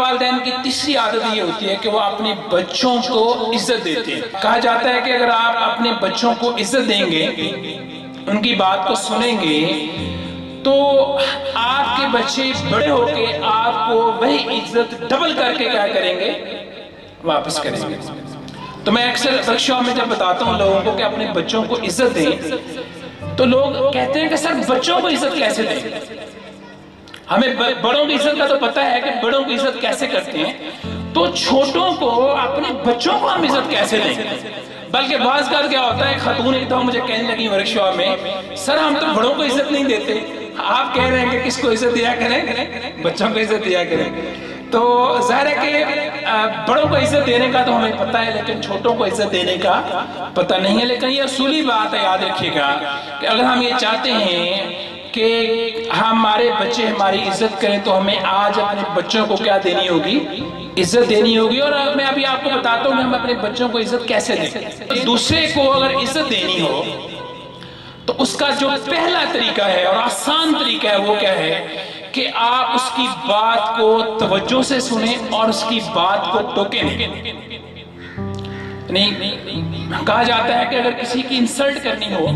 والدین کی تیسری عادت یہ ہوتی ہے کہ وہ اپنے بچوں کو عزت دیتے ہیں۔ کہا جاتا ہے کہ اگر آپ اپنے بچوں کو عزت دیں گے، ان کی بات کو سنیں گے، تو آپ کے بچے بڑے ہو کے آپ کو وہی عزت ڈبل کر کے کیا کریں گے؟ واپس کریں گے۔ تو میں اکثر ورکشاپ میں جب بتاتا ہوں لوگوں کو کہ اپنے بچوں کو عزت دیں، تو لوگ کہتے ہیں کہ سر بچوں کو عزت کیسے دیں؟ ہمیں بڑوں کی عزت کا تو پتہ ہے کہ بڑوں کی عزت کیسے کرتے ہیں، تو چھوٹوں کو اپنے بچوں کو ہم عزت کیسے دیں؟ بلکہ بعض کا کیا ہوتا ہے، خاتون ایک دفعہ مجھے کہنے لگی ورکشاپ میں، سر ہم تو بڑوں کو عزت نہیں دیتے۔ آپ کہہ رہے ہیں کہ کس کو عزت دیا کریں؟ بچوں کو عزت دیا کریں۔ تو ظاہر ہے کہ بڑوں کو عزت دینے کا تو ہمیں پتہ ہے، لیکن چھوٹوں کو عزت دینے کا پتہ نہیں ہے۔ لیکن یہ اصولی بات ہے، یاد رکھیے گا کہ اگر ہم یہ چاہتے ہیں کہ ہمارے بچے ہماری عزت کریں تو ہمیں آج اپنے بچوں کو کیا دینی ہوگی؟ عزت دینی ہوگی۔ اور میں ابھی آپ کو بتاتا ہوں کہ ہم اپنے بچوں کو عزت کیسے دیں۔ دوسرے کو اگر عزت دینی ہو تو اس کا جو پہلا طریقہ ہے اور آسان طریقہ ہے وہ کیا ہے کہ آپ اس کی بات کو توجہ سے سنیں اور اس کی بات کو ٹوکیں نہیں۔ کہا جاتا ہے کہ اگر کسی کی انسلٹ کرنی ہو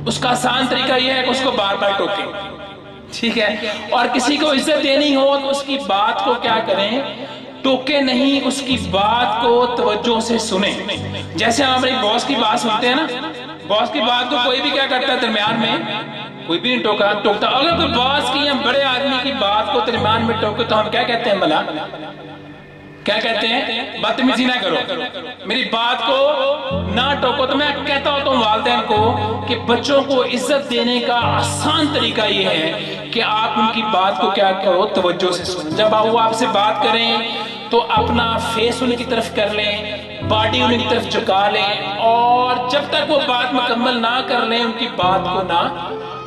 اس کا آسان طریقہ یہ ہے کہ اس کو بار بار ٹوکیں، ٹھیک ہے؟ اور کسی کو عزت دینی ہو تو اس کی بات کو کیا کریں؟ ٹوکے نہیں، اس کی بات کو توجہ سے سنیں۔ جیسے ہم اپنے باس کی بات سنتے ہیں نا، باس کی بات کو کوئی بھی کیا کرتا ہے درمیان میں، کوئی بھی نہیں ٹوکتا۔ اگر کوئی باس کی یا بڑے آدمی کی بات کو درمیان میں ٹوکے تو ہم کیا کہتے ہیں؟ بھلا کیا کہتے ہیں؟ بدتمیزی نہ کرو، میری بات کو نہ ٹوکو۔ تو میں کہتا ہوتا ہوں والدین کو کہ بچوں کو عزت دینے کا آسان طریقہ یہ ہے کہ آپ ان کی بات کو کیا کرو؟ توجہ سے سنیں۔ جب وہ آپ سے بات کریں تو اپنا فیس ان کی طرف کر لیں، باڈی ان کی طرف جھکا لیں، اور جب تک وہ بات مکمل نہ کر لیں ان کی بات کو نہ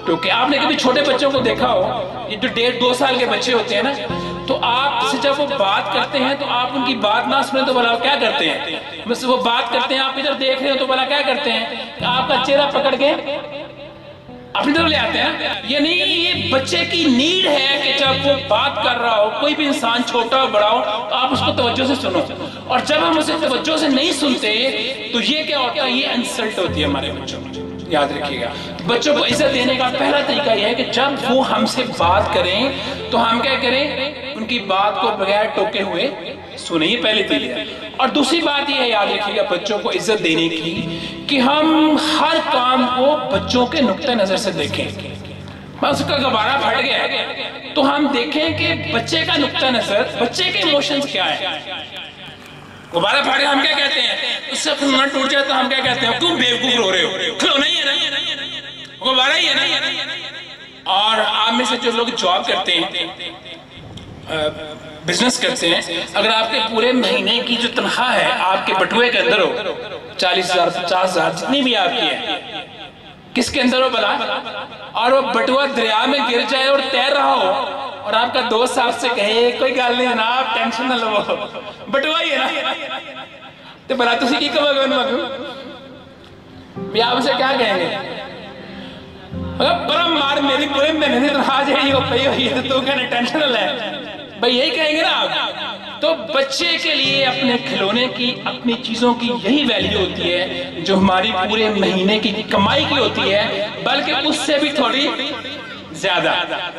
ٹوکیں۔ آپ نے کبھی چھوٹے بچوں کو دیکھا ہو، یہ جو 1.5-2 سال کے بچے ہوتے ہیں نا، تو آپ سے جب وہ بات کرتے ہیں تو آپ ان کی بات نہ سنیں تو بھلا کیا کرتے ہیں؟ بس وہ بات کرتے ہیں، آپ ادھر دیکھ رہے ہیں تو بھلا کیا کرتے ہیں کہ آپ کا چہرہ پکڑ کے اپنی طرف لے آتے ہیں۔ یہ نہیں، یہ بچے کی نیڈ ہے کہ جب وہ بات کر رہا ہو، کوئی بھی انسان چھوٹا ہو بڑا ہو، تو آپ اس کو توجہ سے سنو۔ اور جب ہم اسے توجہ سے نہیں سنتے تو یہ کیا ہوتا ہے؟ یہ انسلٹ ہوتی ہے ہمارے بچوں کو، یاد رکھیے گا۔ بچوں کو عزت دینے کا پہلا طریقہ یہ ہے کہ جب وہ ہم سے بات کریں تو ہم کیا کریں؟ ان کی بات کو بغیر ٹوکے ہوئے سنیں، یہ پہلی طریقہ ہے۔ اور دوسری بات یہ ہے، یاد رکھیے گا بچوں کو عزت دینے کی، کہ ہم ہر کام کو بچوں کے نقطہ نظر سے دیکھیں۔ اس کا غبارہ پھٹ گیا تو ہم دیکھیں کہ بچے کا نقطہ نظر، بچے کے ایموشنز کیا ہے۔ غبارہ پھٹ گیا ہم کیا کہتے ہیں؟ اس سے کھلونا ٹوٹ جائے تو ہم کیا کہتے ہیں؟ کیوں بیوقوف رو رہے ہو؟ کھلونا ہی ہے نا، غبارہ ہی ہے نا۔ اور آپ میں سے جو لوگ جاب کرتے ہیں، بزنس کرتے ہیں، اگر آپ کے پورے مہینے کی جو تنخواہ ہے آپ کے بٹوے کے اندر ہو، 40,000 50,000 جتنی بھی آپ کی ہے، کس کے اندر ہو بلا، اور وہ بٹوا دریا میں گر جائے اور تیر رہا ہو، اور آپ کا دوست آپ سے کہے کوئی گل نہیں جناب ٹینشن نہ لو، بٹوا ہی ہے نا، تو بلا تسی کی کہو گے؟ آپ اسے کیا کہیں گے؟ اگر برم مار میری پورے مہینے تنخواہ جہی ہو پئی ہوئی ہے تو کہنے ٹینشن نہ لے، بھئی یہی کہیں گے نا آپ۔ تو بچے کے لیے اپنے کھلونے کی، اپنی چیزوں کی یہی ویلیو ہوتی ہے جو ہماری پورے مہینے کی کمائی کی ہوتی ہے، بلکہ اس سے بھی تھوڑی زیادہ۔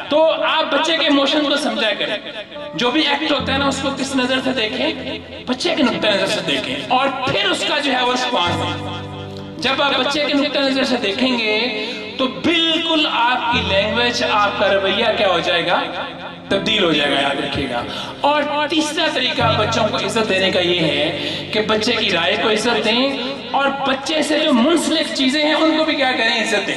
تو آپ بچے کے ایموشن کو سمجھا کریں، جو بھی ایکٹ ہوتا ہے نا اس کو کس نظر سے دیکھیں؟ بچے کے نقطہ نظر سے دیکھیں، اور پھر اس کا جو ہے وہ رسپانس دیں۔ جب آپ بچے کے نقطہ نظر سے دیکھیں گے تو بالکل آپ کی لینگویج، آپ کا رویہ کیا ہو جائے گا؟ تبدیل ہو جائے گا، یاد رکھیے گا۔ اور تیسرا طریقہ بچوں کو عزت دینے کا یہ ہے کہ بچے کی رائے کو عزت دیں، اور بچے سے جو منسلک چیزیں ہیں ان کو بھی کیا کریں؟ عزت دیں۔